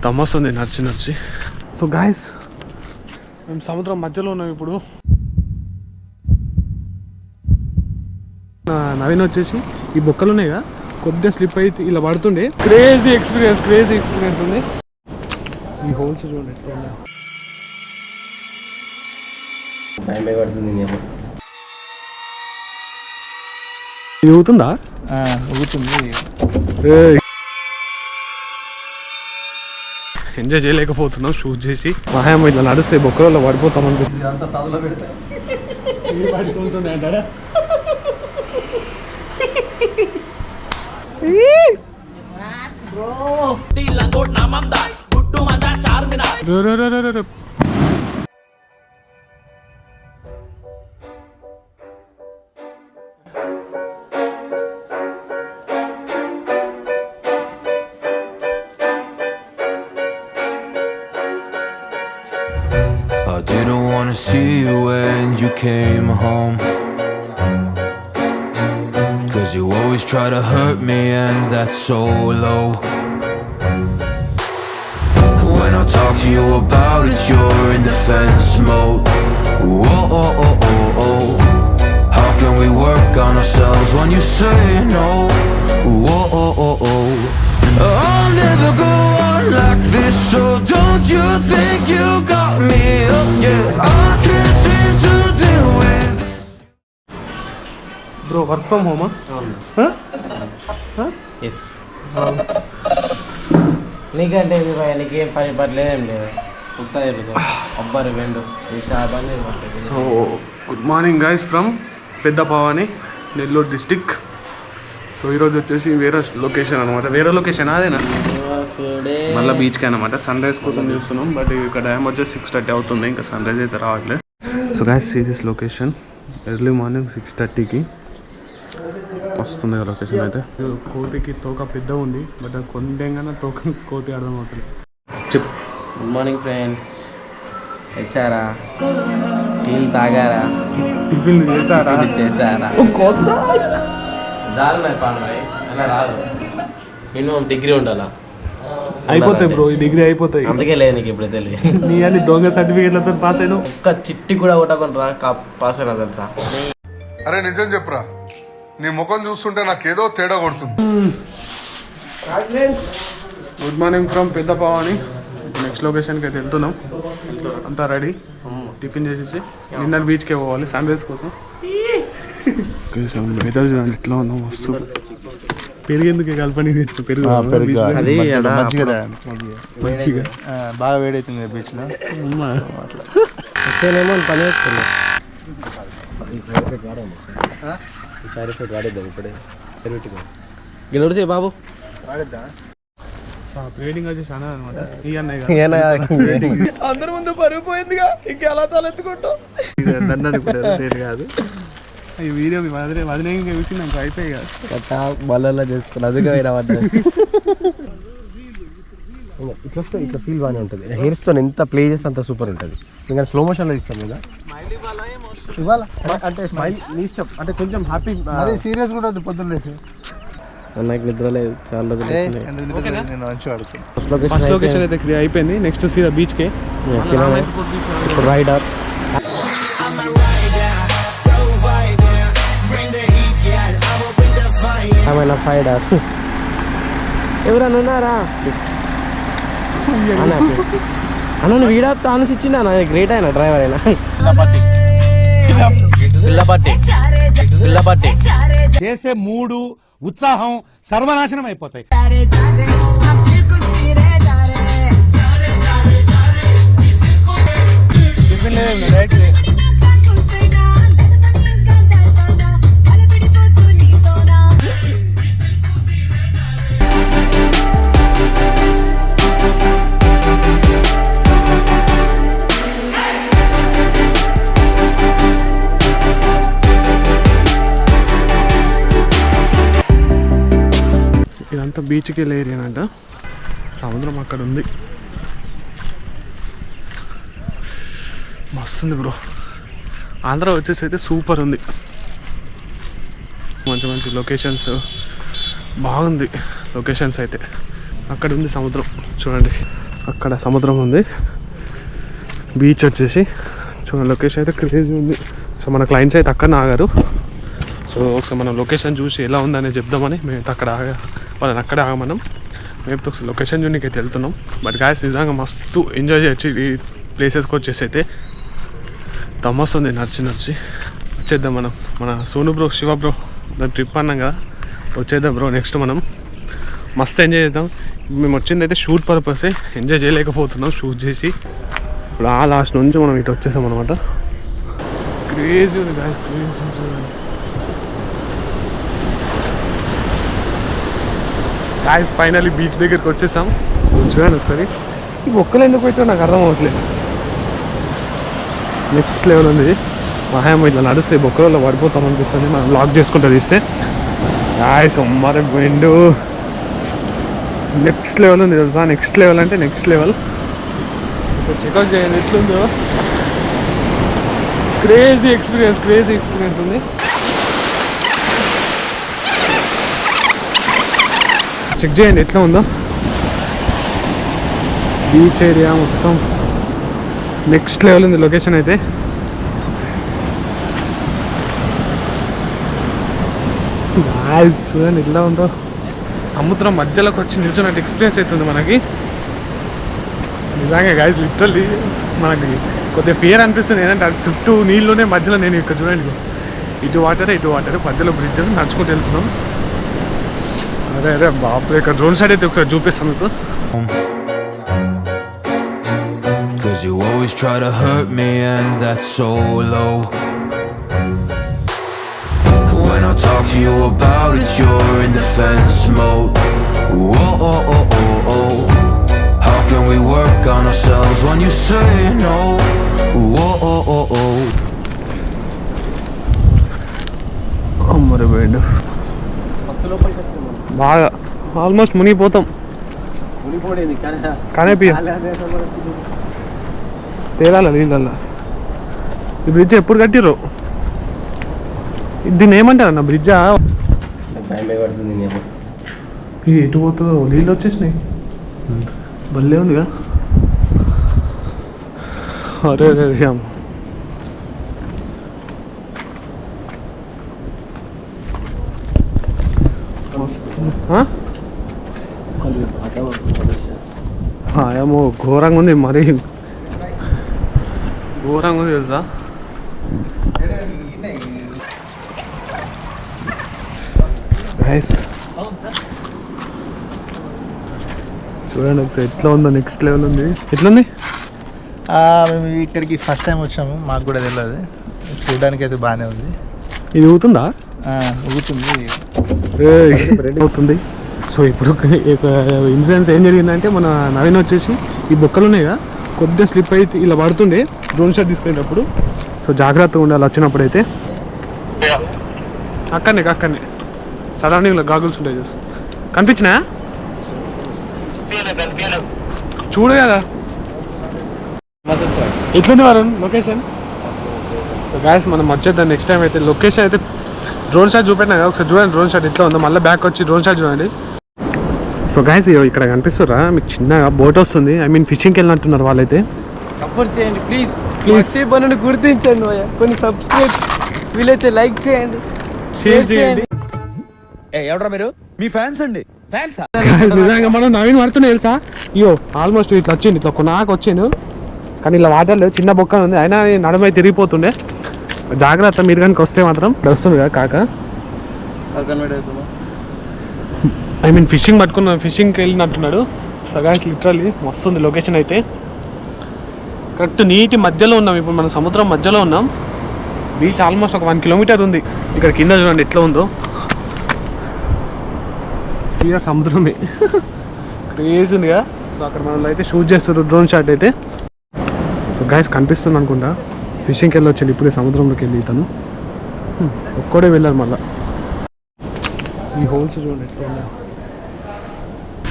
తమస్తుంది నడిచి. So guys మేము సముద్రం మధ్యలో ఉన్నాం ఇప్పుడు. నవీన్ వచ్చేసి ఈ బొక్కలు ఉన్నాయి కదా, కొద్దిగా స్లిప్ అయితే ఇలా పడుతుండే. క్రేజీ ఎక్స్పీరియన్స్ ఉంది. ఈ హోల్స్ చూడండి ఎట్లా ఉన్నాయి. ఇది ఊగుతుందా? ఊగుతుంది. ఎంజాయ్ చేయలేకపోతున్నాం షూట్ చేసి. మహాయం ఇట్లా నడిస్తే బొక్కలలో పడిపోతాం అనిపిస్తుంది. పడుకుంటుంది అంటారా? I didn't wanna see you when you came home, 'cause you always try to hurt me and that's so low. When I talk to you about it, you're in defense mode. Whoa, oh, oh, oh, oh. How can we work on ourselves when you say no? Whoa, oh, oh, oh. I'll never go on like this, so don't you think you got me up, yeah. I can't seem to deal with this. Bro, work from home, huh? Yes. నీకంటే నీకేం పని పర్లేదేం లేదు. అబ్బారు వెండు so good morning guys from Peddapavani, Nellore district. So ఈరోజు వచ్చేసి వేరే లొకేషన్ అనమాట. వేరే లొకేషన్ అదేనా, మళ్ళీ బీచ్కి అనమాట. సన్ రైజ్ కోసం చూస్తున్నాం, బట్ ఇక్కడ టైం వచ్చేసి 6:30 అవుతుంది. ఇంకా సన్ రైజ్ అయితే రావట్లేదు. So guys see this location. Early morning 6:30కి వస్తుంది కదా లొకేషన్ అయితే. కోతికి తోక పెద్ద ఉంది, బట్ కొంచెంగానే తోక కోతి అర్థమవుతుంది. చెప్. Good morning friends. వచ్చారా? టీలు తాగారా? టిఫిన్ చేశారా? కోతురా జారున్నాయి పాడున్నాయి అలా రాదు. మినిమం డిగ్రీ ఉండాలా? అయిపోతాయి బ్రో, ఈ డిగ్రీ అయిపోతాయి. అందుకే లేదు నీకు ఇప్పుడు తెలియదు. నీ అన్ని దొంగ సర్టిఫికేట్లతో పాస్ అయినా ఒక్క చిట్టి కూడా కొట్టకుండా పాస్ అయినా తెలుసా? అరే నిజం చెప్పురా, నీ ముఖం చూస్తుంటే నాకేదో తేడా కొడుతుంది. Good morning from Peddapavani. Next లొకేషన్కి అయితే వెళ్తున్నాం. అంతా రెడీ, టిఫిన్ చేసేసి నిన్న బీచ్కే పోవాలి సన్ రైజ్ కోసం. వెదర్ చూడండి ఎట్లా ఉన్నాం, మస్తు. పెరిగేందుకు కల్పని తెచ్చిన పెరుగు మంచిగా బాగా వేడైతుంది బీచ్లో. వచ్చేనేమో పని వేసుకున్నా. వాడేద్దాం ఇప్పుడే గెలుడు బాబు వాడేద్దా. ట్రేడింగ్ వచ్చి చాలా అనమాట. ఈ అన్నయ్య అందరి ముందు పరుగు పోయిందిగా, ఇంకెలా తలెత్తుకుంటాం. నేను కాదు ఈ వీడియో వదిలే చూసి నాకు అయిపోయి కదా బల్ల చేసుకుని అదిగా ఇట్లా వస్తే ఇట్లా ఫీల్ బాగానే ఉంటుంది. హెయిర్స్తో ఎంత ప్లే చేస్తే అంత సూపర్ ఉంటుంది. ఇంకా స్లో మోషన్లో ఇస్తాం కదా ఇవాళ. అంటే స్మైల్ నీ ఇష్టం, అంటే కొంచెం హ్యాపీ. సీరియస్ కూడా పొద్దున్న నాకు నిద్ర లేదు, చాలా రోజులు. ఫస్ట్ లొకేషన్ అయితే క్లియర్ అయిపోయింది. నెక్స్ట్ సీదా బీచ్కే రైడర్. ఏమైనా ఫైడర్ ఎవరన్నా ఉన్నారా అన్న? వీడా తాను ఇచ్చిందా? గ్రేట్ అయినా డ్రైవర్ అయినా. చేసే మూడు ఉత్సాహం సర్వనాశనం అయిపోతాయి. ఇదంతా బీచ్కి వెళ్ళే ఏరియానంట. సముద్రం అక్కడ ఉంది, మస్తుంది బ్రో. ఆంధ్ర వచ్చేసి అయితే సూపర్ ఉంది, మంచి మంచి లొకేషన్స్, బాగుంది లొకేషన్స్ అయితే. అక్కడ ఉంది సముద్రం చూడండి. అక్కడ సముద్రం ఉంది, బీచ్ వచ్చేసి చూడండి. లొకేషన్ అయితే క్రేజీ ఉంది. సో మన క్లయింట్స్ అయితే అక్కడ ఆగారు. సో ఒకసారి మనం లొకేషన్ చూసి ఎలా ఉందని చెప్దామని మేము అక్కడ వాళ్ళని అక్కడే ఆగమన్నాం. మేము ఒకసారి లొకేషన్ చూడడానికి అయితే వెళ్తున్నాం. బట్ గాయస్ నిజంగా మస్తు ఎంజాయ్ చేయొచ్చు ఈ ప్లేసెస్కి వచ్చేసి. అయితే తమ్మస్తుంది నడిచి వచ్చేద్దాం మనం. మన సోను బ్రో, శివ బ్రో దాని ట్రిప్ అన్నాం కదా, వచ్చేద్దాం బ్రో. నెక్స్ట్ మనం మస్తు ఎంజాయ్ చేద్దాం. మేము వచ్చింది అయితే షూట్ పర్పసే, ఎంజాయ్ చేయలేకపోతున్నాం షూట్ చేసి. ఇప్పుడు ఆ లాస్ట్ నుంచి మనం ఇటు వచ్చేసాం అనమాట. క్రేజీ ఉంది గాయస్, క్రేజీ ఉంటుంది. గాయస్ ఫైనల్లీ బీచ్ దగ్గరికి వచ్చేసాం. సో చూడండి ఒకసారి, ఈ మొక్కలు ఎందుకు పెట్టావు నాకు అర్థం అవ్వట్లేదు. నెక్స్ట్ లెవెల్ ఉంది. మహాయం ఇట్లా నడుస్తే బొక్కలలో పడిపోతాం అనిపిస్తుంది మనం లాక్ చేసుకుంటూ తీస్తే. గాయస్ అమ్మారే పోయిండు. నెక్స్ట్ లెవెల్ ఉంది తెలుసా, నెక్స్ట్ లెవెల్ అంటే నెక్స్ట్ లెవెల్. సో చెక్అవుట్ చేయండి ఎట్లుందో. క్రేజీ ఎక్స్పీరియన్స్ ఉంది. చెక్ చేయండి ఎట్లా ఉందో. బీచ్ ఏరియా మొత్తం నెక్స్ట్ లెవెల్ ఉంది లొకేషన్ అయితే. గాయ్స్ చూడండి ఎట్లా ఉందో. సముద్రం మధ్యలోకి వచ్చి నిల్చున్నట్టు ఎక్స్పీరియన్స్ అవుతుంది మనకి. నిజంగా గాయ్స్ లిటరల్లీ మనకి కొద్దిగా ఫియర్ అనిపిస్తుంది. ఏంటంటే అది చుట్టూ నీళ్ళునే, మధ్యలో నేను ఇక్కడ చూడండి ఇటు వాటర్ మధ్యలో బ్రిడ్జ్ నడుచుకుంటూ వెళ్తున్నాం. అరే బాబు, ఇక్కడ డ్రోన్ సైడ్ అయితే ఒకసారి చూపిస్తాం మీకు. Cause you always try to hurt me and that's so low. When I talk to you about it, you're in defense mode. Whoa, oh, oh, oh, oh. How can we work on ourselves when you say no? Whoa, oh, oh, oh. అమ్మరే పోయిండు బాగా, almost మునిగిపోతాం. కానీ తేలాల నీళ్ళల్లో. ఈ bridge ఎప్పుడు కట్టిర్రు? దీన్ని ఏమంటారు అన్న బ్రిడ్జా? ఇది ఎటు పోతుందో, నీళ్ళు వచ్చేసినాయి. భలే ఉందిగా. అరే శ్యామ్, ఏమో ఘోరంగా ఉంది, మరీ ఘోరంగా ఉంది తెలుసా. చూడండి ఒకసారి ఎట్లా ఉందో, నెక్స్ట్ లెవెల్ ఉంది. ఎట్లుంది? మేము ఇక్కడికి ఫస్ట్ టైం వచ్చాము, మాకు కూడా తెలియదు. చూడడానికి అయితే బాగానే ఉంది. ఇది ఊగుతుందా? ఊగుతుంది, అవుతుంది. సో ఇప్పుడు ఇన్సిడెన్స్ ఏం జరిగిందంటే, మన నవీన్ వచ్చేసి ఈ బొక్కలు ఉన్నాయిగా కొద్దిగా స్లిప్ అయితే ఇలా పడుతుండే డ్రోన్ షాట్ తీసుకునేటప్పుడు. సో జాగ్రత్తగా ఉండాలి వచ్చినప్పుడు అయితే. అక్కడనే సరౌండింగ్లో గాగుల్స్ ఉంటాయి చూసి కనిపించినా చూడు కదా. ఎట్లుంది వారు లొకేషన్? గాయస్ మనం వచ్చేద్దాం నెక్స్ట్ టైం అయితే. లొకేషన్ అయితే డ్రోన్ షాట్ చూపెట్టినా కదా, ఒకసారి చూడండి డ్రోన్ షాట్ ఎట్లా ఉందో. మళ్ళీ బ్యాక్ వచ్చి డ్రోన్ షాట్ చూడండి. సో గాయస్ ఇక్కడ కనిపిస్తారా మీకు, చిన్నగా బోట్ వస్తుంది. ఐ మీన్ ఫిషింగ్కి వెళ్ళినట్టున్నారు వాళ్ళైతే. సపోర్ట్ చేయండి ప్లీజ్. పనులు గుర్తించండి, కొన్ని సబ్స్క్రైబ్, వీలైతే లైక్ చేయండి, షేర్ చేయండి. ఎవరా మీరు? మీ ఫ్యాన్స్ అండి. నిజంగా మనం నవీన్ పడుతున్నాయి తెలుసా. అయ్యో ఆల్మోస్ట్ ఇట్లా వచ్చింది, ఇట్లా నాకు వచ్చాను కానీ ఇలా వాటర్లో చిన్న బొక్క ఉంది. అయినా నడమై తిరిగిపోతుండే. జాగ్రత్త, మీరు కనుక వస్తే మాత్రం వస్తుంది కదా కాక. ఐ మీన్ ఫిషింగ్కి వెళ్ళినట్టున్నాడు. సగాయస్ లిటరల్లీ మస్తుంది లొకేషన్ అయితే. కరెక్ట్ నీటి మధ్యలో ఉన్నాం ఇప్పుడు, మనం సముద్రం మధ్యలో ఉన్నాం. బీచ్ ఆల్మోస్ట్ ఒక 1 కిలోమీటర్ ఉంది. ఇక్కడ కింద చూడండి ఎట్లా ఉందో, సీదా సముద్రమే. క్రేజీ ఉందిగా. సో అక్కడ మనలో అయితే షూట్ చేస్తారు డ్రోన్ షాట్ అయితే. సో గాయస్ కనిపిస్తుంది అనుకుంటా, ఫిషింగ్కి వెళ్ళి వచ్చాడు ఇప్పుడే సముద్రంలోకి వెళ్ళి. ఇతను ఒక్కడే వెళ్ళారు మళ్ళా. ఈ హోల్స్ చూడండి ఎట్లా ఉన్నాయి,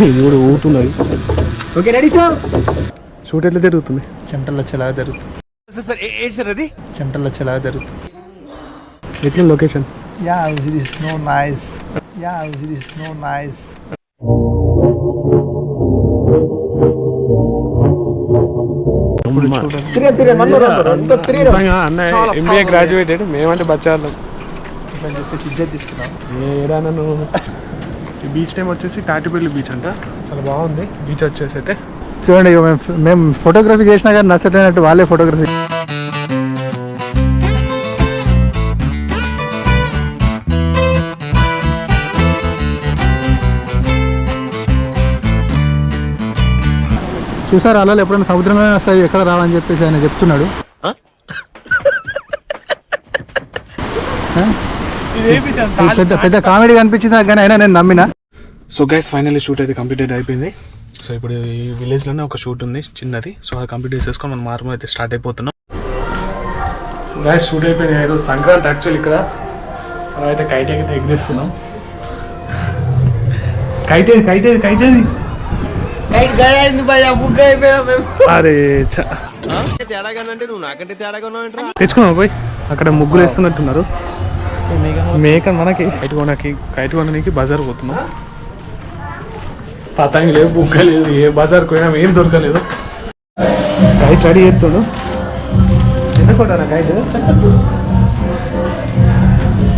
ఈ 3 ఊగుతున్నాయి. Okay ready sir. షూట్ ఎట్లా జరుగుతుంది? చెమటలు వచ్చేలాగా జరుగుతుంది. చెమటలు వచ్చేలాగా జరుగుతుంది. ఎట్లా location? It is so nice. It is so nice. ఇప్పుడు చూడండి. నిజంగా అన్నయ్య ఎంబీఏ గ్రాడ్యుయేటెడ్, మేమంటే బచ్చాళ్ళం. ఇట్లా చెప్పేసి ఇజ్జత్ ఇస్తున్నాం. ఏడా నన్ను. ఈ బీచ్ నేమ్ వచ్చేసి తాటిపల్లి బీచ్ అంట. చాలా బాగుంది బీచ్ వచ్చేసి అయితే. చూడండి ఇక మేము ఫోటోగ్రఫీ చేసినా కానీ నచ్చలేనట్టు వాళ్ళే ఫోటోగ్రఫీ. చూసారు అలా ఎప్పుడైనా సముద్రంలో వస్తాయి ఎక్కడ రావని చెప్పేసి ఆయన చెప్తున్నాడు. పెద్ద పెద్ద కామెడీ కనిపించింది కానీ అయినా నేను నమ్మిన. సో గైస్ ఫైనల్లీ షూట్ అయితే కంప్లీట్ అయిపోయింది. సో ఇప్పుడు ఈ విలేజ్లోనే ఒక షూట్ ఉంది చిన్నది. సో అది కంప్లీట్ చేసేసుకొని మనం మార్గం అయితే స్టార్ట్ అయిపోతున్నాం. సో గైస్ షూట్ అయిపోయింది. ఈరోజు సంక్రాంతి యాక్చువల్ ఇక్కడ మనం అయితే కైట్ అయితే ఎగిరేస్తున్నాం. కైటేది అరే తెచ్చుకున్నావు పోయి. అక్కడ ముగ్గులు వేస్తున్నట్టున్నారు. మేక మనకి కైట్ కొనడానికి బజార్ పోతున్నాం. పతంగి లేవు, బుగ్గ లేదు, ఏ బజార్కి పోయినా ఏం దొరకలేదు. కైట్ రెడీ చేస్తాడు. ఎందుకుంటారా కైట్?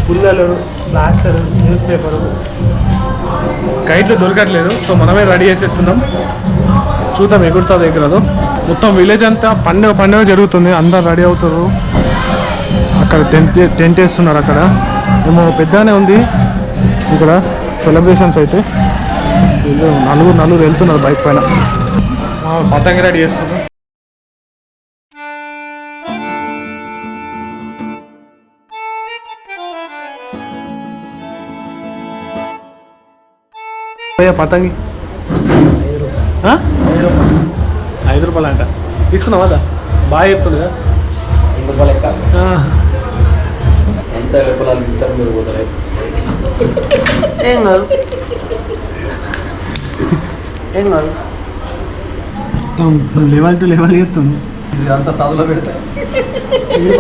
పుల్లలు, ప్లాస్టర్, న్యూస్ పేపరు, కైట్లు దొరకట్లేదు. సో మనమే రెడీ చేసేస్తున్నాం. చూద్దాం ఎగురుతా ఎగురదు. మొత్తం విలేజ్ అంతా పండుగ జరుగుతుంది. అందరు రెడీ అవుతారు. అక్కడ టెంట్ వేస్తున్నారు. అక్కడ ఏమో పెద్దనే ఉంది ఇక్కడ సెలబ్రేషన్స్ అయితే. నలుగురు వెళ్తున్నారు బైక్ పైన. పతంగి రెడీ చేస్తున్నారు. పతంగి 5 రూపాయలు అంట. తీసుకున్నావా? బాగా చెప్తుండగా 2 రూపాయలు ఎక్క ఎంత పొలాలు ఇస్తారు మీరు పోతారు. ఏం కాదు లెవెల్ టు లెవెల్ చెప్తుంది. ఇది అంతా సాధులో పెడతాయి.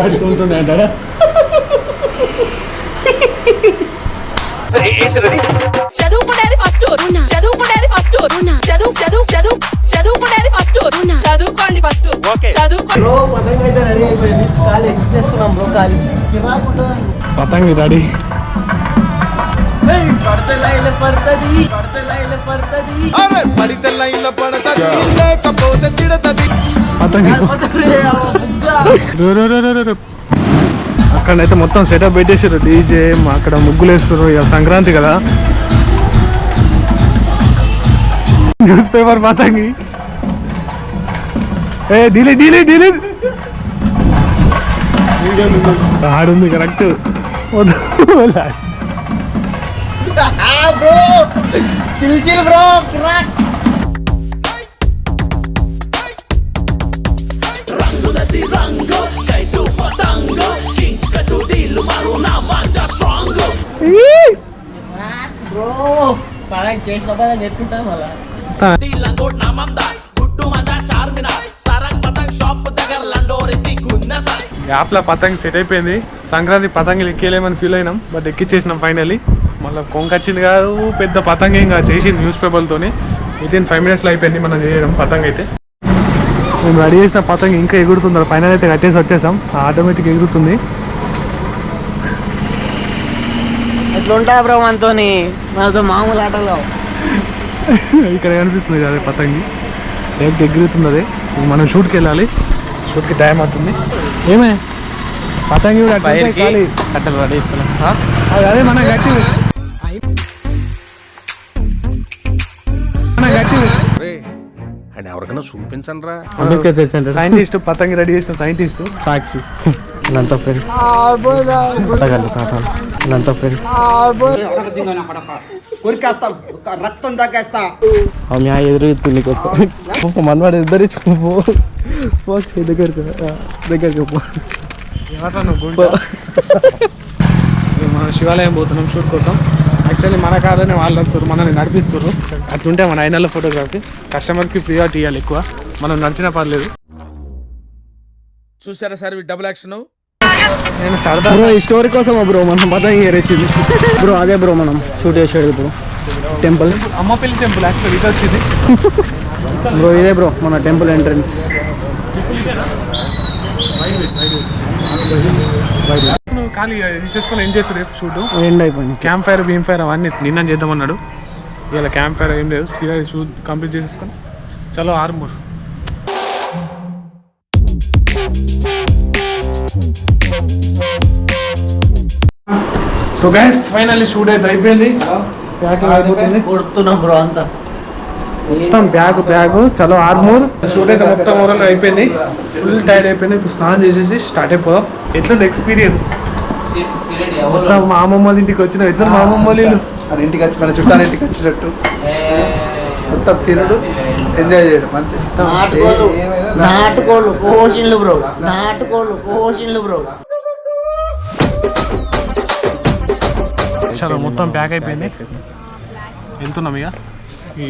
పట్టుకుంటుంది అంటాడా? చదువుకునేది ఫస్ట్, చదువుకునేది ఫస్ట్, చదువుకునేది ఫస్ట్, చదువుకోండి ఫస్ట్, చదువుకోండి. పతంగి రెడీ. పతంగి అక్కడైతే మొత్తం సెటప్ పెట్టేసారు. డీజే అక్కడ ముగ్గులు వేస్తారు. ఇక సంక్రాంతి కదా. న్యూస్ పేపర్ పతంగి. డీలే ఆడుంది కరెక్ట్. యాప్లో పతంగి సెట్ అయిపోయింది. సంక్రాంతి పతంగిలు ఎక్కేయలేమని ఫీల్ అయినాం. బట్ ఎక్కిచ్చేసినాం ఫైనల్లీ. మళ్ళీ కొంకొచ్చింది కాదు, పెద్ద పతంగి ఇంకా చేసింది న్యూస్ పేపర్తోని. వితిన్ 5 minutesలో అయిపోయింది మనం చేయడం పతంగి అయితే. మేము రెడీ చేసిన పతంగి ఇంకా ఎగురుతుంది. ఫైనల్ అయితే కట్టేసి వచ్చేసాం. ఆటోమేటిక్ ఎగురుతుంది. ఎట్లుంటా బ్రో మనతో మామూలు ఆటలో. ఇక్కడ కనిపిస్తుంది కదా పతంగి డైరెక్ట్ ఎగురుతుంది. అదే మనం షూట్కి వెళ్ళాలి. షూట్కి టైం అవుతుంది. ఏమే పతంగి కూడా కట్టలు రెడీ ఇస్తున్నాం. అదే మనం గట్టి ఎవరికైనా చూపించండి రా. సైంటిస్ట్ పతంగి రెడీ చేసిన సైంటిస్ట్ సాక్షి. ఫ్రెండ్స్ రక్తం తగ్గేస్తా ఎదురుతుంది కోసం మనవాడు ఇద్దరు దగ్గరికి మనం శివాలయం పోతున్నాం షూట్ కోసం. యాక్చువల్లీ మన కాదని వాళ్ళు వస్తారు, మనల్ని నడిపిస్తారు. అట్లుంటే మన ఐనల్లో ఫోటోగ్రఫీ. కస్టమర్కి ప్రియారిటీ ఇవ్వాలి ఎక్కువ. మనం నడిచినా పర్లేదు. చూసారా సార్ డబుల్ యాక్షన్. నేను సరదా బ్రో ఈ స్టోరీ కోసం బ్రో మనం పతంగి ఎగరేసింది బ్రో. అదే బ్రో మనం షూట్ చేసాడు bro. Temple Ammapalli temple actually ఇది వచ్చింది బ్రో. ఇదే బ్రో మన టెంపుల్ ఎంట్రన్స్. ఖాళీ తీసేసుకొని ఏం చేస్తాడు షూట్ ఎండ్ అయిపోయింది. క్యాంప్ ఫైర్ భీమ్ ఫైర్ అవన్నీ నిన్న చేద్దామన్నాడు. ఇలా క్యాంప్ ఫైర్ ఏం లేదు, షూట్ కంప్లీట్ చేసేసుకొని చలో Armoor. So guys finally shoot అయితే అయిపోయింది. ప్యాకింగ్ అయిపోతుంది కొడుతున్నాం బ్రో అంతా. మొత్తం బ్యాగ్ చలో ఆర్మూర్. షూట్ అయితే మొత్తం ఓవరాల్ అయిపోయింది. ఫుల్ టైర్డ్ అయిపోయింది. ఇప్పుడు స్నానం చేసేసి స్టార్ట్ అయిపోదాం. ఎట్లుంది ఎక్స్పీరియన్స్? మొత్తం మా అమ్మమ్మ వాళ్ళ ఇంటికి వచ్చిన ఎట్లా మా అమ్మమ్మ వాళ్ళు మన ఇంటికి వచ్చి మన చుట్టాల ఇంటికి వచ్చినట్టు మొత్తం తినడు ఎంజాయ్ చేయడం అంతే. నాటుకోళ్ళు బ్రో. చలో మొత్తం ప్యాక్ అయిపోయింది. వెళ్తున్నాం ఇక ఈ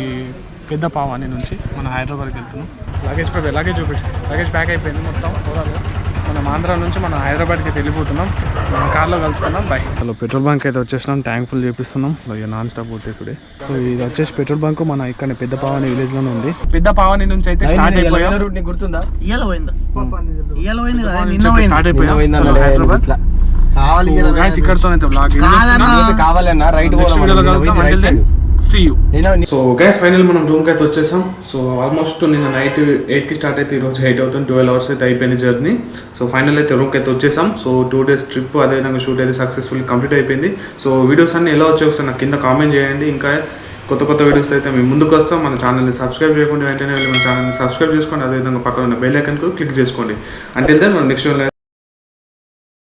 పెద్ద పావాని నుంచి మనం హైదరాబాద్కి వెళ్తున్నాం. లగేజ్ ప్యాక్ అయిపోయింది మొత్తం ఓవరాల్గా. మనం ఆంధ్ర నుంచి మనం హైదరాబాద్కి వెళ్ళిపోతున్నాం. మన కార్లో కలుసుకున్నాం. బై. హలో పెట్రోల్ బంక్ అయితే వచ్చేసినాం. ట్యాంక్ ఫుల్ చేపిస్తున్నాం. నాన్ స్టాప్ కొట్టేసుడే. సో ఇది వచ్చేసి పెట్రోల్ బంక్ మన ఇక్కడ పెద్ద పావాని విలేజ్ లోనే ఉంది. పెద్ద పావాని నుంచి అయితే స్టార్ట్ అయిపోయాం. గుర్తుందా? ఇయ్యాల పోయింది కదా, నిన్న స్టార్ట్ అయిపోయాం హైదరాబాద్. కావాలి ఇక్కడతో కావాలన్నా రైట్ సో గ్యాస్ ఫైనల్ మనం రూమ్కి అయితే వచ్చేసాం. సో ఆల్మోస్ట్ నిన్న నైట్ 8కి స్టార్ట్ అయితే ఈరోజు 8 అవుతుంది. 12 అవర్స్ అయితే అయిపోయింది జర్నీ. సో ఫైనల్ అయితే రూమ్కి అయితే వచ్చేసాం. సో 2 days ట్రిప్ అదేవిధంగా షూట్ అయితే సక్సెస్ఫుల్ కంప్లీట్ అయిపోయింది. సో వీడియోస్ అన్ని ఎలా వచ్చాయి ఒకసారి నాకు కింద కామెంట్ చేయండి. ఇంకా కొత్త వీడియోస్ అయితే మేము ముందుకు వస్తాం. మన ఛానల్ని సబ్స్క్రైబ్ చేయకుండా వెంటనే వెళ్ళి మన ఛానల్ని సబ్స్క్రైబ్ చేసుకోండి. అదేవిధంగా పక్కన ఉన్న బెల్ ఐకాన్ క్లిక్ చేసుకోండి. అంటే మనం నెక్స్ట్